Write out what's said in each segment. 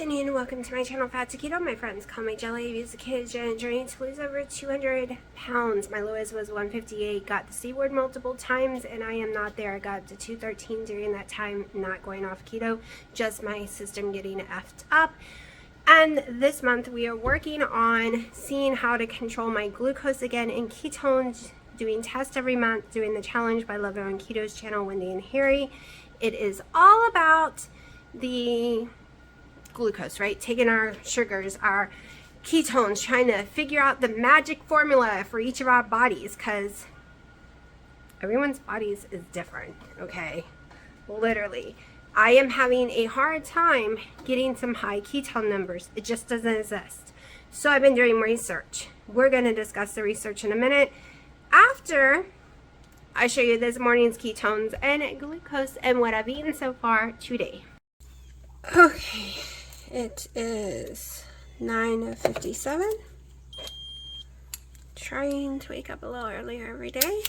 afternoon, welcome to my channel, Fat to Keto. My friends call me Jelly. I've used the ketogenic journey to lose over 200 pounds. My lowest was 158, got the C word multiple times, and I am not there. I got up to 213 during that time, not going off keto, just my system getting effed up. And this month we are working on seeing how to control my glucose again and ketones, doing tests every month, doing the challenge by Love It on Keto's channel, Wendy and Harry. It is all about the glucose, right? Taking our sugars, our ketones, trying to figure out the magic formula for each of our bodies, because everyone's bodies is different, okay? Literally. I am having a hard time getting some high ketone numbers. It just doesn't exist. So I've been doing research. We're going to discuss the research in a minute after I show you this morning's ketones and glucose and what I've eaten so far today. Okay. It is 9:57. Trying to wake up a little earlier every day.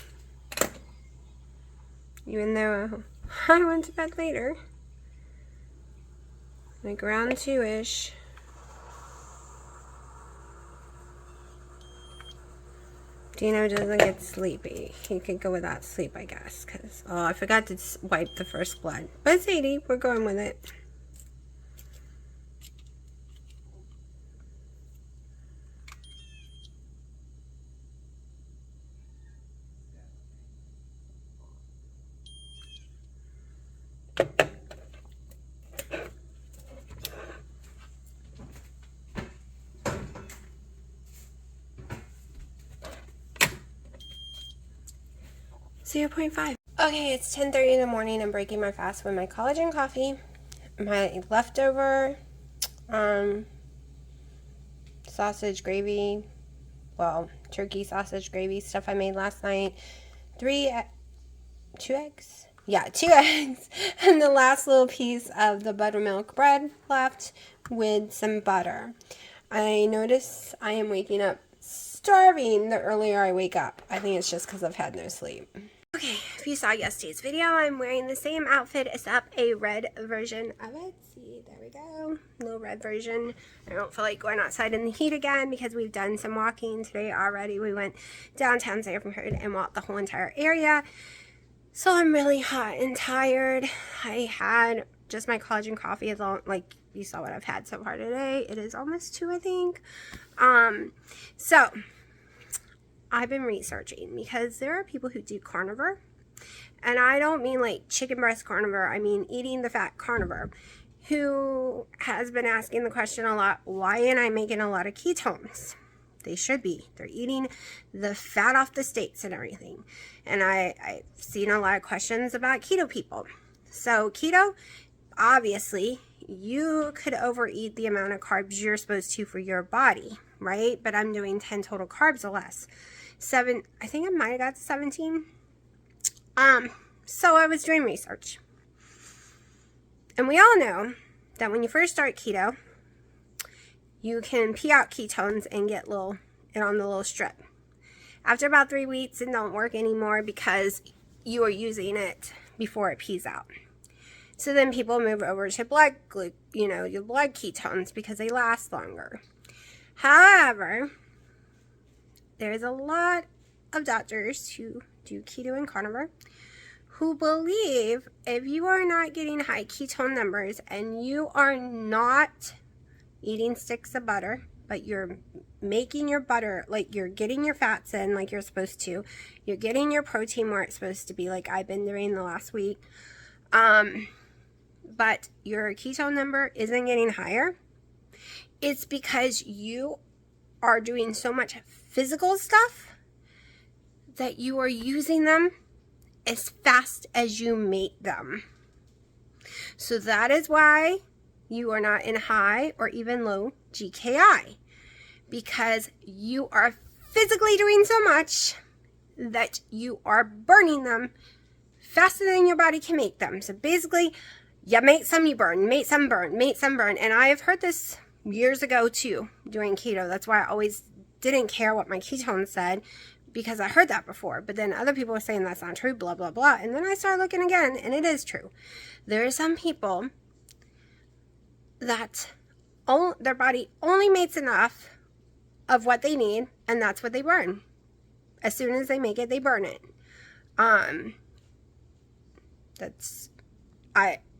Even though I went to bed later. Like around 2-ish. Dino doesn't get sleepy. He could go without sleep, I guess. Because, I forgot to wipe the first blood. But it's 80. We're going with it. .5. Okay, it's 10:30 in the morning. I'm breaking my fast with my collagen coffee, my leftover sausage gravy, turkey sausage gravy stuff I made last night, 2 eggs? Yeah, 2 eggs, and the last little piece of the buttermilk bread left with some butter. I notice I am waking up starving the earlier I wake up. I think it's just because I've had no sleep. Okay, if you saw yesterday's video, I'm wearing the same outfit except a red version of it. See, there we go. Little red version. I don't feel like going outside in the heat again because we've done some walking today already. We went downtown Sanford and walked the whole entire area. So I'm really hot and tired. I had just my collagen coffee as long, like you saw what I've had so far today. It is almost 2, I think. So I've been researching because there are people who do carnivore, and I don't mean like chicken breast carnivore, I mean eating the fat carnivore, who has been asking the question a lot, why am I making a lot of ketones? They should be. They're eating the fat off the steaks and everything. And I've seen a lot of questions about keto people. So keto, obviously, you could overeat the amount of carbs you're supposed to for your body, right? But I'm doing 10 total carbs or less. 7, I think I might have got to 17. So I was doing research. And we all know that when you first start keto, you can pee out ketones and get it on the little strip. After about 3 weeks, it don't work anymore because you are using it before it pees out. So then people move over to your blood ketones because they last longer. However, there's a lot of doctors who do keto and carnivore who believe if you are not getting high ketone numbers and you are not eating sticks of butter, but you're making your butter, like you're getting your fats in like you're supposed to, you're getting your protein where it's supposed to be, like I've been doing the last week, but your ketone number isn't getting higher, it's because you are doing so much physical stuff that you are using them as fast as you make them. So that is why you are not in high or even low GKI, because you are physically doing so much that you are burning them faster than your body can make them. So basically, you make some, you burn, make some, burn, make some, burn. And I have heard this years ago too, doing keto. That's why I always didn't care what my ketones said, because I heard that before. But then other people were saying that's not true, blah, blah, blah. And then I started looking again, and it is true. There are some people that their body only makes enough of what they need, and that's what they burn. As soon as they make it, they burn it.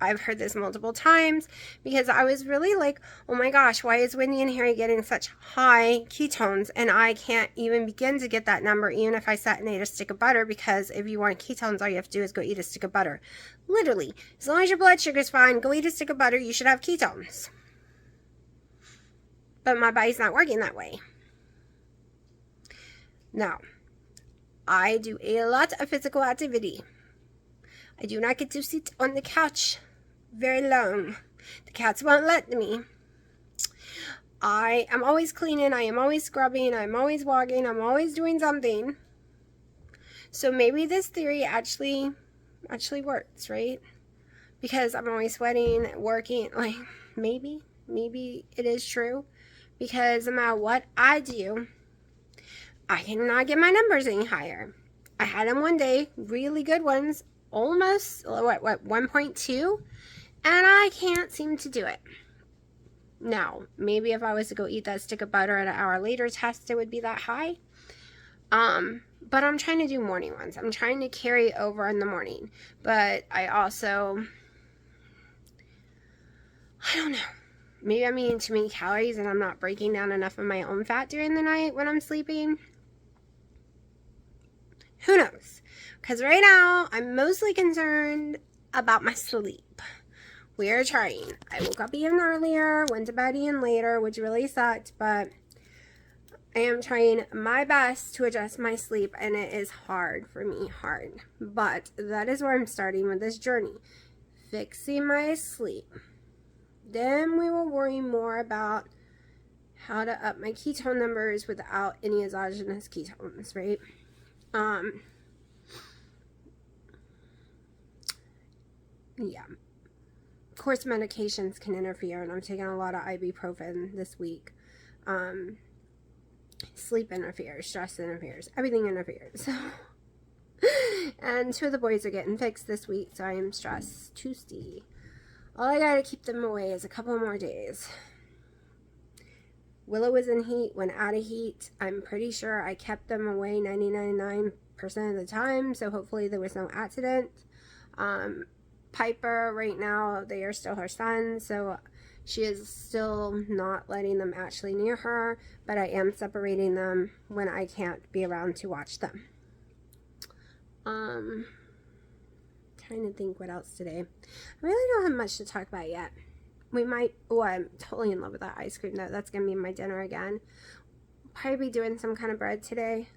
I've heard this multiple times because I was really like, oh my gosh, why is Wendy and Harry getting such high ketones and I can't even begin to get that number even if I sat and ate a stick of butter, because if you want ketones, all you have to do is go eat a stick of butter. Literally, as long as your blood sugar is fine, go eat a stick of butter, you should have ketones. But my body's not working that way. Now, I do a lot of physical activity. I do not get to sit on the couch very long. The cats won't let me. I am always cleaning, I am always scrubbing, I'm always walking, I'm always doing something. So maybe this theory actually works, right? Because I'm always sweating, working, like maybe it is true. Because no matter what I do, I cannot get my numbers any higher. I had them one day, really good ones, almost, what 1.2, and I can't seem to do it. Now, maybe if I was to go eat that stick of butter and an hour later test, it would be that high. But I'm trying to do morning ones. I'm trying to carry over in the morning. But I also, I don't know. Maybe I'm eating too many calories and I'm not breaking down enough of my own fat during the night when I'm sleeping. Who knows? Because right now, I'm mostly concerned about my sleep. We are trying. I woke up even earlier, went to bed even later, which really sucked, but I am trying my best to adjust my sleep, and it is hard for me, hard. But that is where I'm starting with this journey. Fixing my sleep. Then we will worry more about how to up my ketone numbers without any exogenous ketones, right? Yeah. Of course, medications can interfere, and I'm taking a lot of ibuprofen this week. Sleep interferes, stress interferes, everything interferes. And 2 of the boys are getting fixed this week, so I am stressed Tuesday. All I gotta keep them away is a couple more days. Willow was in heat, went out of heat. I'm pretty sure I kept them away 99% of the time, so hopefully there was no accident. Piper, right now, they are still her son, so she is still not letting them actually near her, but I am separating them when I can't be around to watch them. Trying to think what else today. I really don't have much to talk about yet. We might, oh, I'm totally in love with that ice cream though. That's going to be my dinner again. Probably be doing some kind of bread today.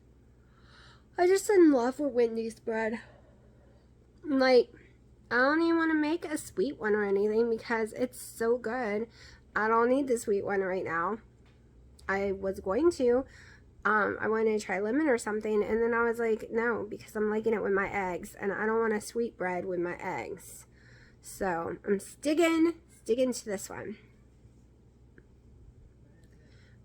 I just in love with Wendy's bread. Like, I don't even want to make a sweet one or anything because it's so good. I don't need the sweet one right now. I was going to. I wanted to try lemon or something, and then I was like, no, because I'm liking it with my eggs, and I don't want a sweet bread with my eggs. So I'm sticking to this one.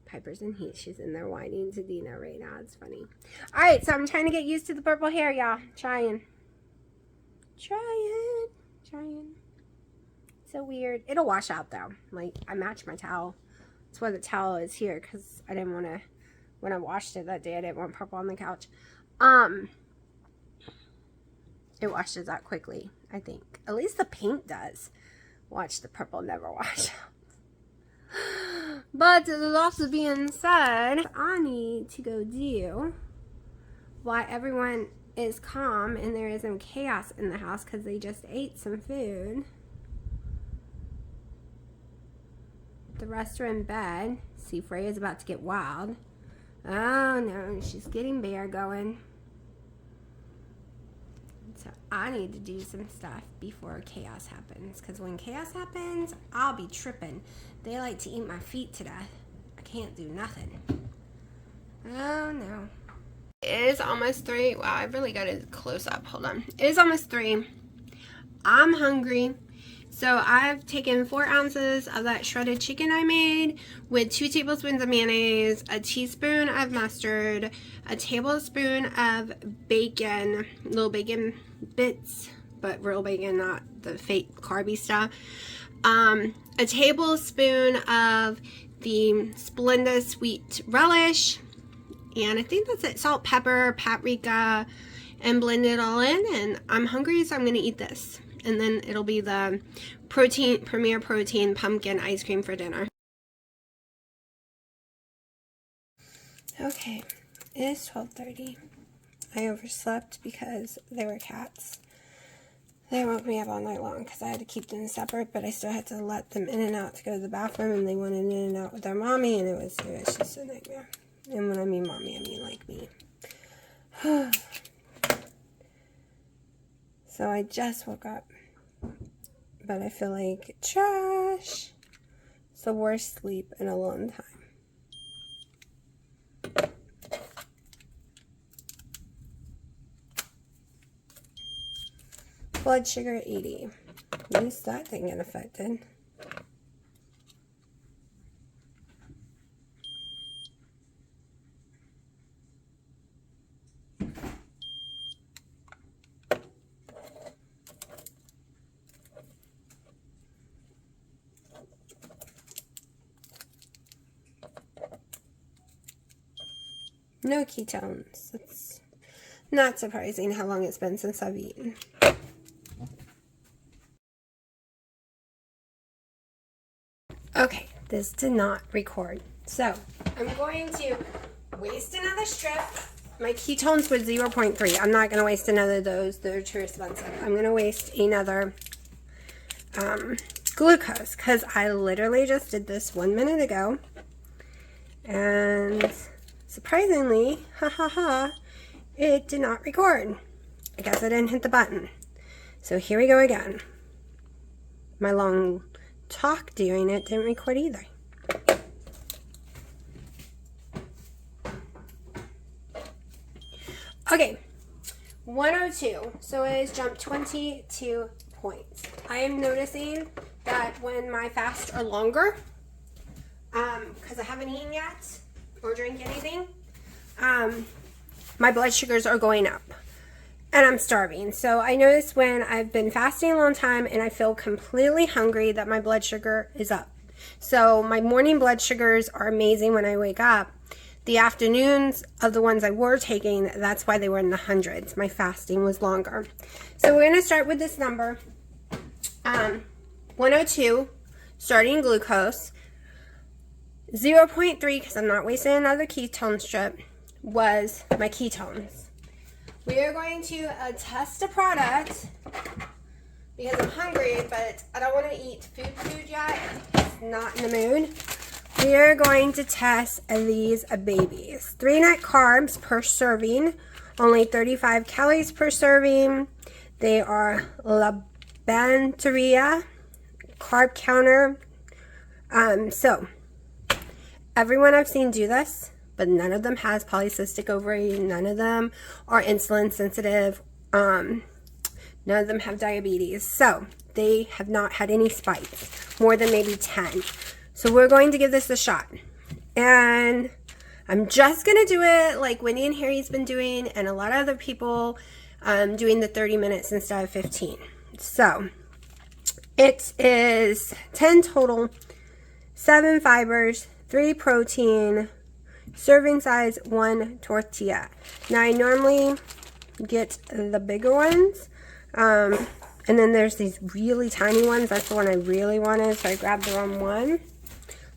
Piper's in heat. She's in there whining to Dina right now. It's funny. All right, so I'm trying to get used to the purple hair, y'all. Trying. So weird. It'll wash out though. Like, I match my towel. That's why the towel is here, because I didn't want to, when I washed it that day, I didn't want purple on the couch. It washes out quickly, I think. At least the paint does. Watch, the purple never wash out. But that being said, I need to go do while everyone is calm and there isn't chaos in the house because they just ate some food. The rest are in bed. See, Freya's about to get wild. Oh no, she's getting bear going. So I need to do some stuff before chaos happens, because when chaos happens, I'll be tripping. They like to eat my feet to death. I can't do nothing. Oh no. It is almost 3. Wow, I really got a close up. Hold on. It is almost 3. I'm hungry. So I've taken 4 ounces of that shredded chicken I made with 2 tablespoons of mayonnaise, a teaspoon of mustard, a tablespoon of bacon, little bacon bits, but real bacon, not the fake carby stuff, a tablespoon of the Splenda sweet relish, and I think that's it. Salt, pepper, paprika, and blend it all in. And I'm hungry, so I'm gonna eat this. And then it'll be the Premier Protein pumpkin ice cream for dinner. Okay, it is 12:30. I overslept because they were cats. They woke me up all night long because I had to keep them separate, but I still had to let them in and out to go to the bathroom, and they went in and out with their mommy, and it was just a nightmare. And when I mean mommy, I mean like me. So I just woke up, but I feel like trash. It's the worst sleep in a long time. Blood sugar 80. At least that didn't get affected. No ketones. It's not surprising how long it's been since I've eaten. Okay, this did not record. So, I'm going to waste another strip. My ketones were 0.3. I'm not going to waste another of those. They're too expensive. I'm going to waste another glucose because I literally just did this 1 minute ago. And surprisingly, it did not record. I guess I didn't hit the button. So here we go again. My long talk during it didn't record either. Okay, 102. So it has jumped 22 points. I am noticing that when my fasts are longer, because I haven't eaten yet or drank anything, my blood sugars are going up. And I'm starving. So I notice when I've been fasting a long time and I feel completely hungry that my blood sugar is up. So my morning blood sugars are amazing when I wake up. The afternoons of the ones I were taking, that's why they were in the hundreds. My fasting was longer. So we're going to start with this number. 102, starting glucose. 0.3, because I'm not wasting another ketone strip, was my ketones. We are going to test a product because I'm hungry, but I don't want to eat food yet. It's not in the mood. We are going to test these babies. 3 net carbs per serving, only 35 calories per serving. They are La Banderia carb counter. So everyone I've seen do this, but none of them has polycystic ovary. None of them are insulin sensitive. None of them have diabetes. So they have not had any spikes, more than maybe 10. So we're going to give this a shot. And I'm just going to do it like Wendy and Harry's been doing, and a lot of other people doing the 30 minutes instead of 15. So it is 10 total, 7 fibers, 3 protein, serving size 1 tortilla. Now I normally get the bigger ones, and then there's these really tiny ones. That's the one I really wanted, so I grabbed the wrong one.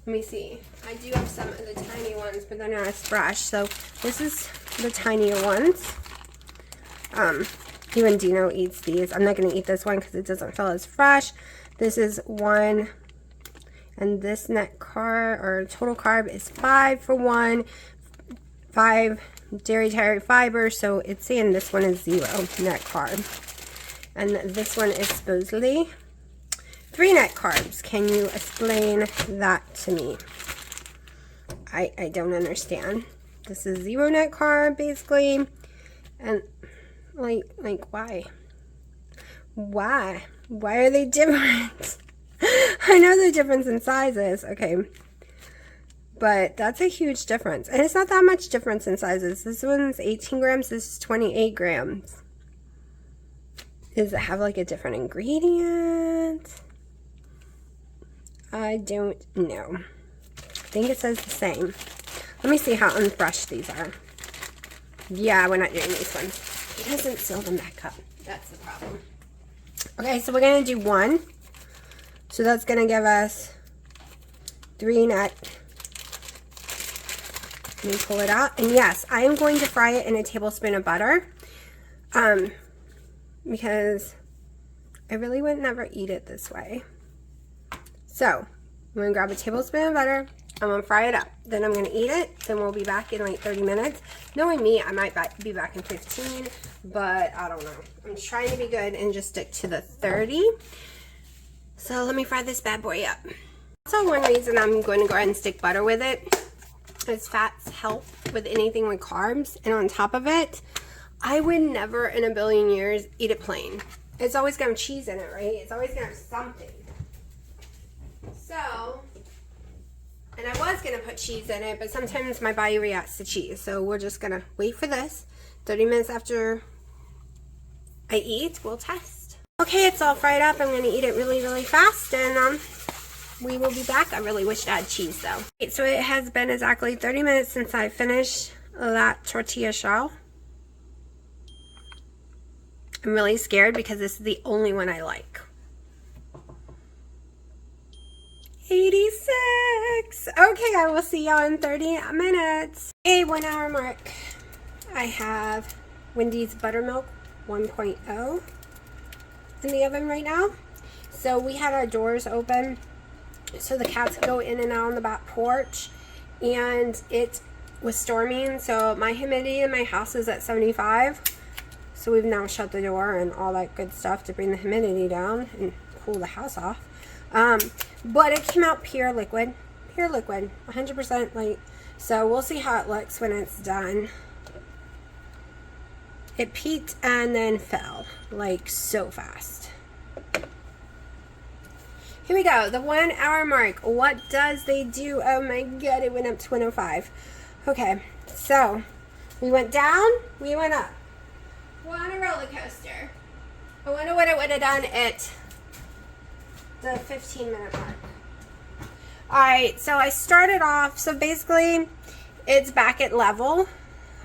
Let me see. I do have some of the tiny ones, but they're not as fresh. So this is the tinier ones. Even Dino eats these. I'm not going to eat this one because it doesn't feel as fresh. This is 1. And this net carb or total carb is 5 for 1, 5 dietary fiber. So it's saying this one is 0 net carb. And this one is supposedly 3 net carbs. Can you explain that to me? I don't understand. This is 0 net carb basically. And like why? Why are they different? I know the difference in sizes, okay, but that's a huge difference. And it's not that much difference in sizes. This one's 18 grams, this is 28 grams. Does it have like a different ingredient? I don't know. I think it says the same. Let me see how unbrushed these are. Yeah, we're not doing these ones. He doesn't seal them back up. That's the problem. Okay, so we're going to do 1. So that's going to give us 3 net. Let me pull it out. And yes, I am going to fry it in a tablespoon of butter. Because I really would never eat it this way. So, I'm going to grab a tablespoon of butter. I'm going to fry it up. Then I'm going to eat it. Then we'll be back in like 30 minutes. Knowing me, I might be back in 15. But I don't know. I'm trying to be good and just stick to the 30. So let me fry this bad boy up. Also, one reason I'm going to go ahead and stick butter with it is fats help with anything with carbs. And on top of it, I would never in a billion years eat it plain. It's always going to have cheese in it, right? It's always going to have something. So, and I was going to put cheese in it, but sometimes my body reacts to cheese. So we're just going to wait for this. 30 minutes after I eat, we'll test. Okay, it's all fried up. I'm going to eat it really, really fast, and we will be back. I really wish I had cheese, though. Okay, so it has been exactly 30 minutes since I finished that tortilla shell. I'm really scared because this is the only one I like. 86. Okay, I will see y'all in 30 minutes. A 1 hour mark. I have Wendy's Buttermilk 1.0 in the oven right now. So we had our doors open so the cats could go in and out on the back porch, and it was storming, so my humidity in my house is at 75. So we've now shut the door and all that good stuff to bring the humidity down and cool the house off. But it came out pure liquid, 100% light. So we'll see how it looks when it's done. It peaked and then fell, like so fast. Here we go, the 1 hour mark. What does they do? Oh my God, it went up to 105. Okay, so we went down, we went up. We're on a roller coaster. I wonder what it would have done at the 15-minute mark. Alright, so I started off, so basically it's back at level,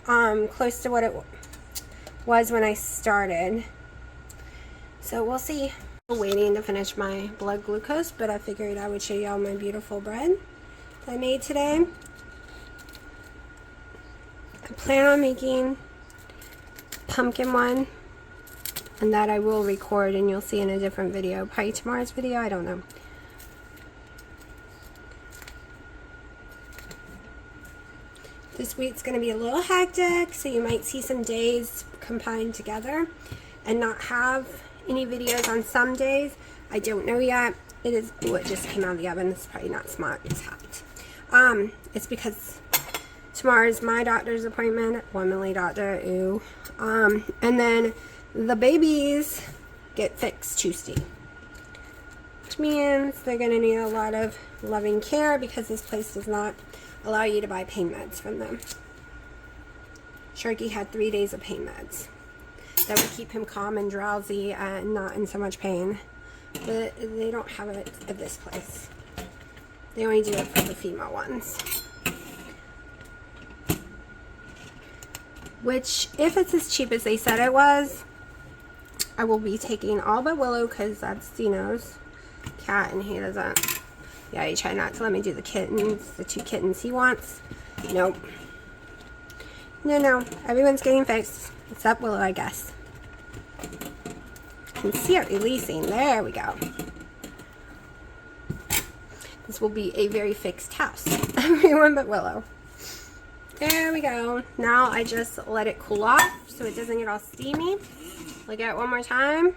close to what it was when I started. So we'll see. I'm waiting to finish my blood glucose, but I figured I would show y'all my beautiful bread that I made today. I plan on making pumpkin one, and that I will record and you'll see in a different video, probably tomorrow's video, I don't know. This week's going to be a little hectic, so you might see some days combined together and not have any videos on some days. I don't know yet. It is, oh, it just came out of the oven. It's probably not smart. It's hot. It's because tomorrow's my doctor's appointment, Millie doctor, ooh. And then the babies get fixed Tuesday, which means they're going to need a lot of loving care because this place does not allow you to buy pain meds from them. Sharky had 3 days of pain meds that would keep him calm and drowsy and not in so much pain. But they don't have it at this place. They only do it for the female ones. Which, if it's as cheap as they said it was, I will be taking all but Willow because that's Dino's cat and he doesn't. Yeah, he tried not to let me do the kittens, the 2 kittens he wants. Nope. No, everyone's getting fixed except Willow, I guess. You can see it releasing. There we go. This will be a very fixed house. Everyone but Willow. There we go. Now I just let it cool off so it doesn't get all steamy. Look at it one more time.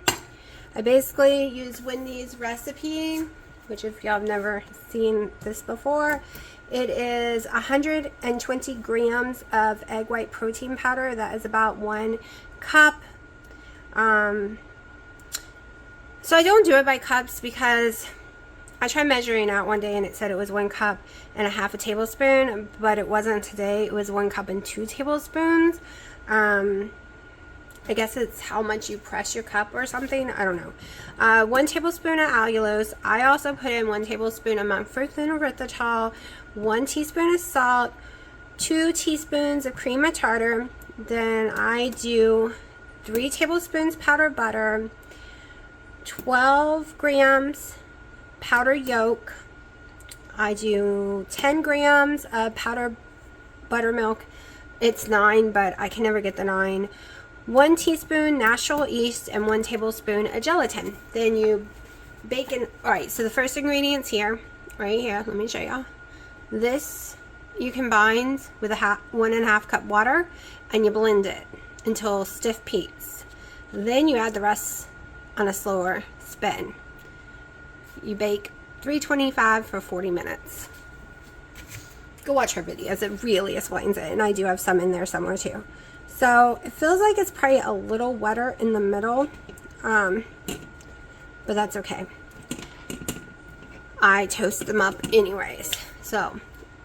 I basically use Wendy's recipe, which if y'all have never seen this before, it is 120 grams of egg white protein powder. That is about 1 cup. So I don't do it by cups because I tried measuring out one day and it said it was 1 cup and a half a tablespoon, but it wasn't today. It was 1 cup and 2 tablespoons. I guess it's how much you press your cup or something. I don't know. 1 tablespoon of allulose. I also put in 1 tablespoon of monk fruit and erythritol, 1 teaspoon of salt, 2 teaspoons of cream of tartar. Then I do 3 tablespoons powdered butter, 12 grams powdered yolk. I do 10 grams of powdered buttermilk. It's 9, but I can never get the 9. 1 teaspoon natural yeast and 1 tablespoon of gelatin. Then you bake in. Alright, so the first ingredient's here, right here. Let me show y'all. This you combine with 1.5 cup water, and you blend it until stiff peaks. Then you add the rest on a slower spin. You bake 325 for 40 minutes. Go watch her videos. It really explains it, and I do have some in there somewhere too. So it feels like it's probably a little wetter in the middle, but that's okay. I toast them up anyways. So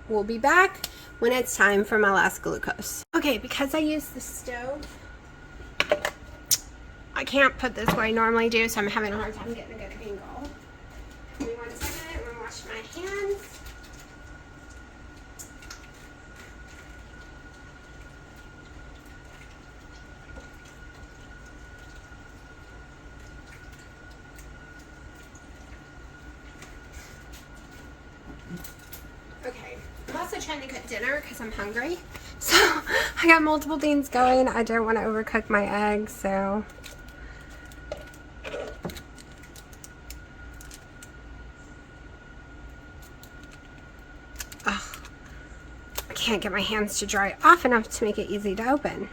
we'll be back when it's time for my last glucose. Okay, because I use the stove, I can't put this where I normally do, so I'm having a hard time getting a good angle. Give me 1 second. I'm gonna wash my hands. Okay, I'm also trying to cook dinner because I'm hungry. So I got multiple things going. I don't want to overcook my eggs, so. Ugh. I can't get my hands to dry off enough to make it easy to open.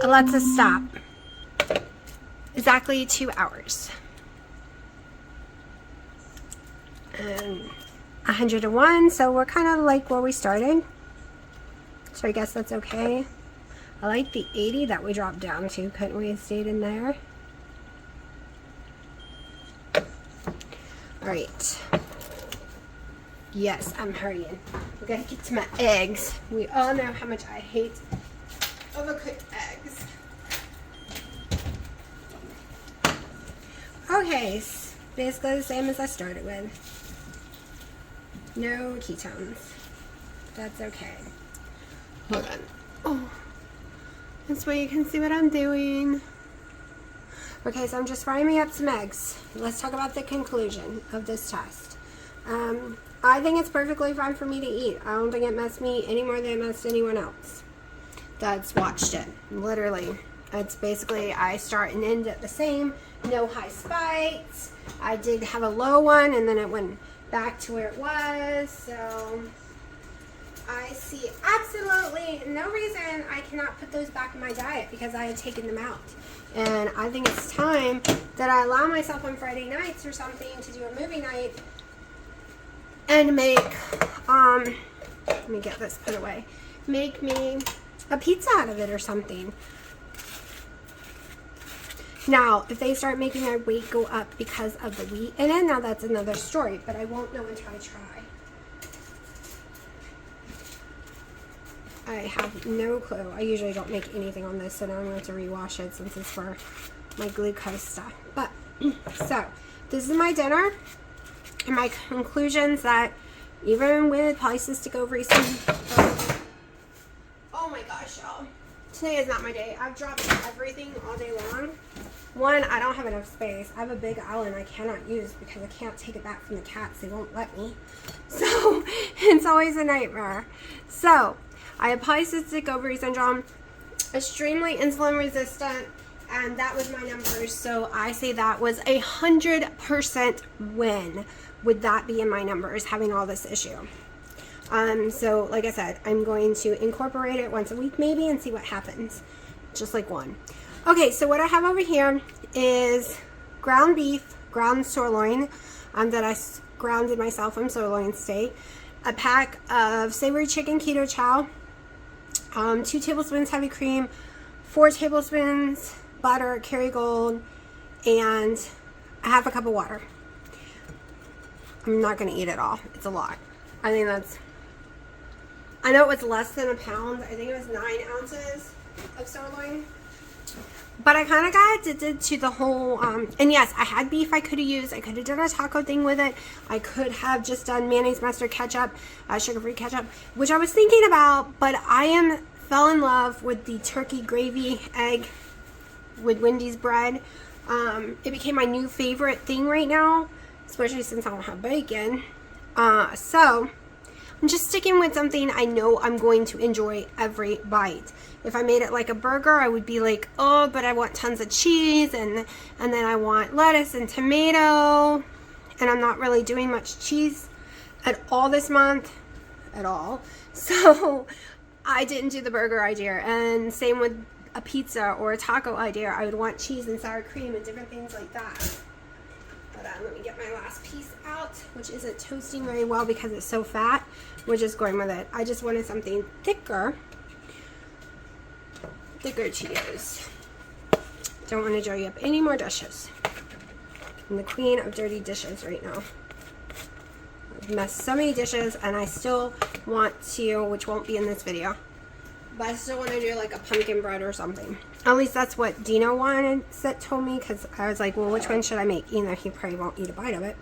Let's stop. Exactly 2 hours. And 101, so we're kind of like where we started. So I guess that's okay. I like the 80 that we dropped down to. Couldn't we have stayed in there? Alright. Yes, I'm hurrying. We gotta get to my eggs. We all know how much I hate overcooked eggs. Okay, basically the same as I started with. No ketones. That's okay. Hold on. Oh, this way you can see what I'm doing. Okay, so I'm just frying me up some eggs. Let's talk about the conclusion of this test. I think it's perfectly fine for me to eat. I don't think it messed me any more than it messed anyone else that's watched it. Literally, it's basically I start and end at the same. No high spikes. I did have a low one, and then it went back to where it was. So I see absolutely no reason I cannot put those back in my diet because I had taken them out. And I think it's time that I allow myself on Friday nights or something to do a movie night and make let me get this put away. Make me a pizza out of it or something. Now, if they start making my weight go up because of the wheat in it, now that's another story, but I won't know until I try. I have no clue. I usually don't make anything on this, so now I'm going to rewash it since it's for my glucose stuff. But, so, this is my dinner, and my conclusions that even with polycystic ovaries, oh my gosh, y'all. Today is not my day. I've dropped everything all day long. One, I don't have enough space. I have a big island I cannot use because I can't take it back from the cats. They won't let me. So, it's always a nightmare. So, I have polycystic ovary syndrome, extremely insulin resistant, and that was my numbers. So, I say that was 100% win with that being my numbers, having all this issue. So, like I said, I'm going to incorporate it once a week maybe and see what happens. Just like one. Okay, so what I have over here is ground beef, ground sirloin, that I grounded myself from sirloin steak, a pack of savory chicken keto chow, 2 tablespoons heavy cream, 4 tablespoons butter, Kerrygold, and a half a cup of water. I'm not going to eat it all. It's a lot. I think that's, I know it was less than a pound. I think it was 9 ounces of sirloin. But I kind of got addicted to the whole, and yes, I had beef I could have used. I could have done a taco thing with it. I could have just done mayonnaise, mustard, ketchup, sugar-free ketchup, which I was thinking about, but I fell in love with the turkey gravy egg with Wendy's bread. It became my new favorite thing right now, especially since I don't have bacon. So I'm just sticking with something I know I'm going to enjoy every bite. If I made it like a burger, I would be like, oh, but I want tons of cheese, and then I want lettuce and tomato, and I'm not really doing much cheese at all this month, at all. So I didn't do the burger idea, and same with a pizza or a taco idea. I would want cheese and sour cream and different things like that. But let me get my last piece out, which isn't toasting very well because it's so fat. We're just going with it. I just wanted something thicker to use. Don't want to dirty up any more dishes. I'm the queen of dirty dishes right now. I've messed so many dishes, and I still want to, which won't be in this video, but I still want to do like a pumpkin bread or something. At least that's what Dino told me, because I was like, well, which one should I make? You know, he probably won't eat a bite of it.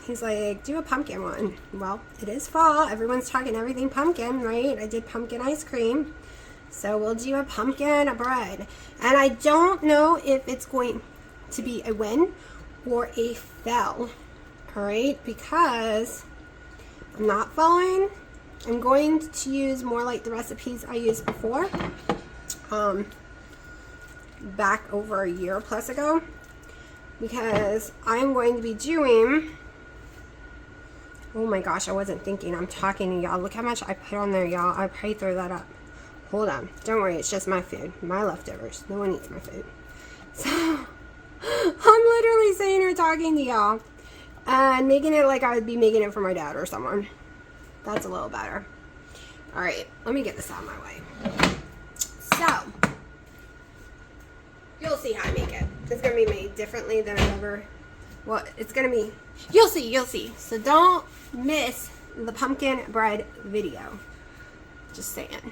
He's like, do a pumpkin one. Well, it is fall. Everyone's talking everything pumpkin, right? I did pumpkin ice cream. So we'll do a pumpkin bread. And I don't know if it's going to be a win or a fail. Alright? Because I'm not following. I'm going to use more like the recipes I used before. Back over a year plus ago. Because I'm going to be doing... Oh my gosh, I wasn't thinking. I'm talking to y'all. Look how much I put on there, y'all. I'll probably throw that up. Hold on. Don't worry. It's just my food. My leftovers. No one eats my food. So, I'm literally sitting here talking to y'all and making it like I would be making it for my dad or someone. That's a little better. Alright. Let me get this out of my way. So, you'll see how I make it. It's going to be made differently than I've ever... Well, it's going to be... You'll see. So, don't miss the pumpkin bread video. Just saying.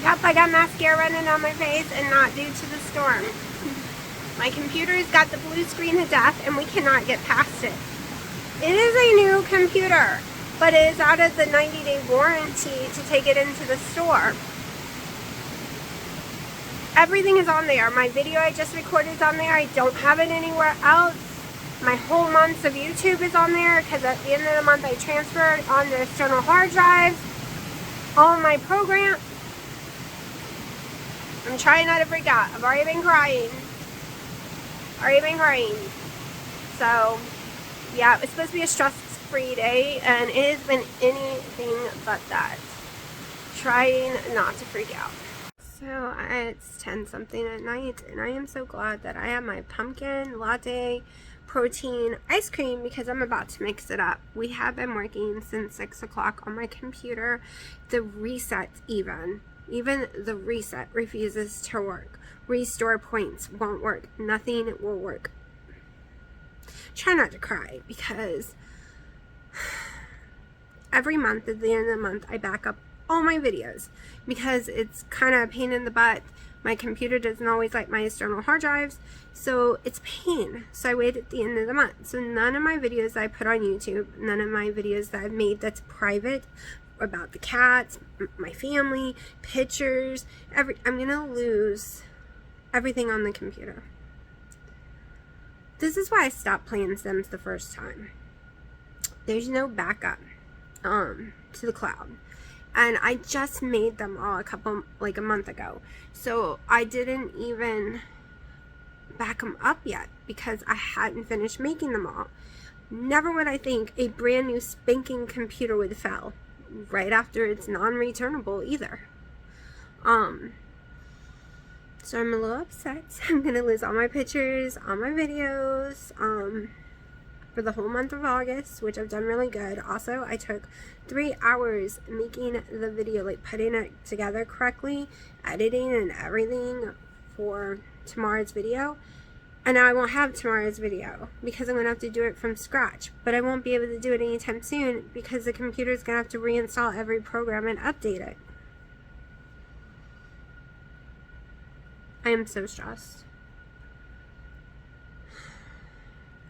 Yep, I got mascara running on my face, and not due to the storm. My computer's got the blue screen of death, and we cannot get past it. It is a new computer, but it is out of the 90-day warranty to take it into the store. Everything is on there. My video I just recorded is on there. I don't have it anywhere else. My whole months of YouTube is on there, because at the end of the month I transferred on the external hard drives all my programs. I'm trying not to freak out. I've already been crying. So, yeah, it's supposed to be a stress-free day, and it has been anything but that. Trying not to freak out. So, it's 10-something at night, and I am so glad that I have my pumpkin latte protein ice cream, because I'm about to mix it up. We have been working since 6 o'clock on my computer. The reset even the reset refuses to work. Restore points won't work. Nothing will work. Try not to cry, because every month at the end of the month I back up all my videos, because it's kind of a pain in the butt. My computer doesn't always like my external hard drives, so it's pain. So I wait at the end of the month. So none of my videos that I put on YouTube, none of my videos that I've made that's private, about the cats, my family, pictures, I'm gonna lose everything on the computer. This is why I stopped playing Sims the first time. There's no backup to the cloud. And I just made them all a month ago. So I didn't even back them up yet, because I hadn't finished making them all. Never would I think a brand new spanking computer would fail right after it's non-returnable either. So I'm a little upset. I'm gonna lose all my pictures, all my videos. for the whole month of August, which I've done really good. Also, I took 3 hours making the video, like putting it together correctly, editing and everything for tomorrow's video. And now I won't have tomorrow's video because I'm going to have to do it from scratch. But I won't be able to do it anytime soon because the computer's going to have to reinstall every program and update it. I am so stressed.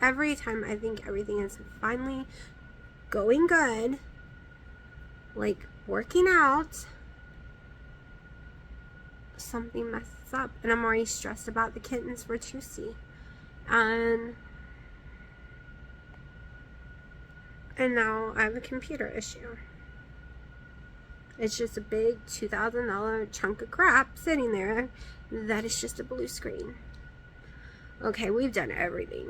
Every time I think everything is finally going good, like working out, something messes up, and I'm already stressed about the kittens for Tuesday. And now I have a computer issue. It's just a big $2,000 chunk of crap sitting there that is just a blue screen. Okay, we've done everything.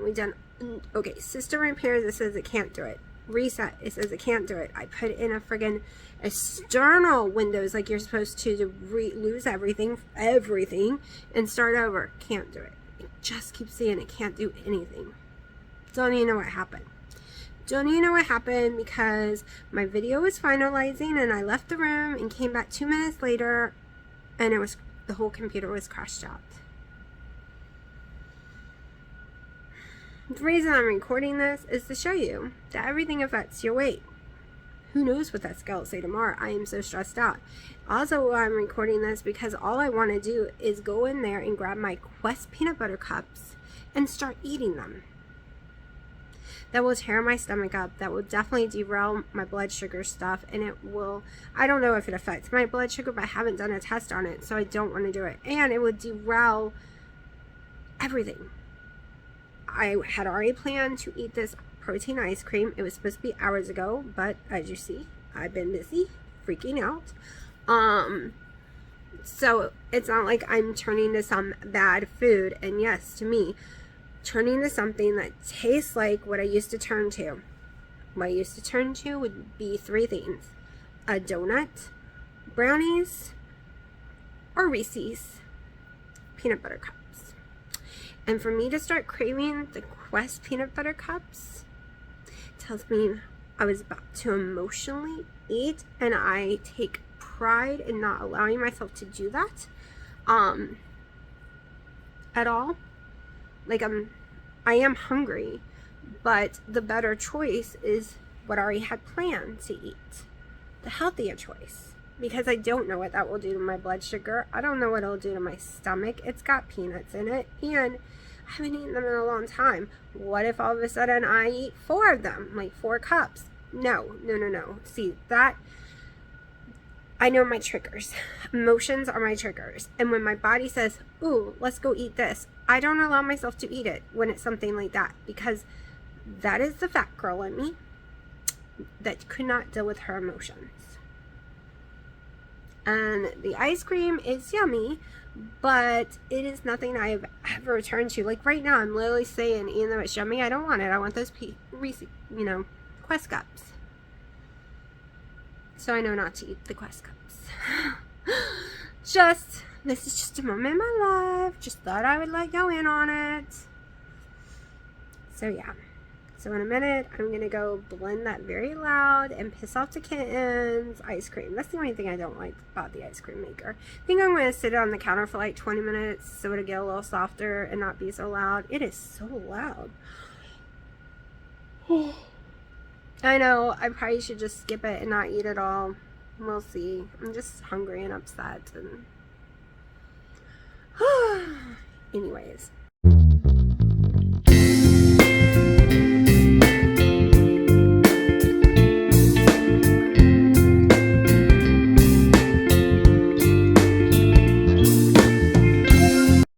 Okay, system repairs, it says it can't do it. Reset, it says it can't do it. I put in a friggin' external Windows like you're supposed to lose everything, and start over. Can't do it. It just keeps saying it can't do anything. Don't even know what happened. Don't even know what happened because my video was finalizing and I left the room and came back 2 minutes later and the whole computer was crashed out. The reason I'm recording this is to show you that everything affects your weight. Who knows what that scale will say tomorrow? I am so stressed out. Also, I'm recording this because all I want to do is go in there and grab my Quest peanut butter cups and start eating them. That will tear my stomach up. That will definitely derail my blood sugar stuff. And it will, I don't know if it affects my blood sugar, but I haven't done a test on it. So I don't want to do it. And it would derail everything. I had already planned to eat this protein ice cream. It was supposed to be hours ago. But as you see, I've been busy freaking out. So it's not like I'm turning to some bad food. And yes, to me, turning to something that tastes like what I used to turn to. What I used to turn to would be 3 things. A donut, brownies, or Reese's peanut butter cups. And for me to start craving the Quest peanut butter cups tells me I was about to emotionally eat, and I take pride in not allowing myself to do that at all. Like I am hungry, but the better choice is what I already had planned to eat. The healthier choice. Because I don't know what that will do to my blood sugar. I don't know what it'll do to my stomach. It's got peanuts in it, and I haven't eaten them in a long time. What if all of a sudden I eat 4 of them, like 4 cups? No. See, that, I know my triggers. Emotions are my triggers. And when my body says, ooh, let's go eat this, I don't allow myself to eat it when it's something like that, because that is the fat girl in me that could not deal with her emotions. And the ice cream is yummy, but it is nothing I've ever returned to. Like right now, I'm literally saying, even though it's yummy, I don't want it. I want those Quest cups. So I know not to eat the Quest cups. This is just a moment in my life. Just thought I would go in on it. So yeah. So in a minute, I'm going to go blend that very loud and piss off the kittens. Ice cream. That's the only thing I don't like about the ice cream maker. I think I'm going to sit it on the counter for like 20 minutes so it'll get a little softer and not be so loud. It is so loud. I know, I probably should just skip it and not eat it all. We'll see. I'm just hungry and upset. And anyways,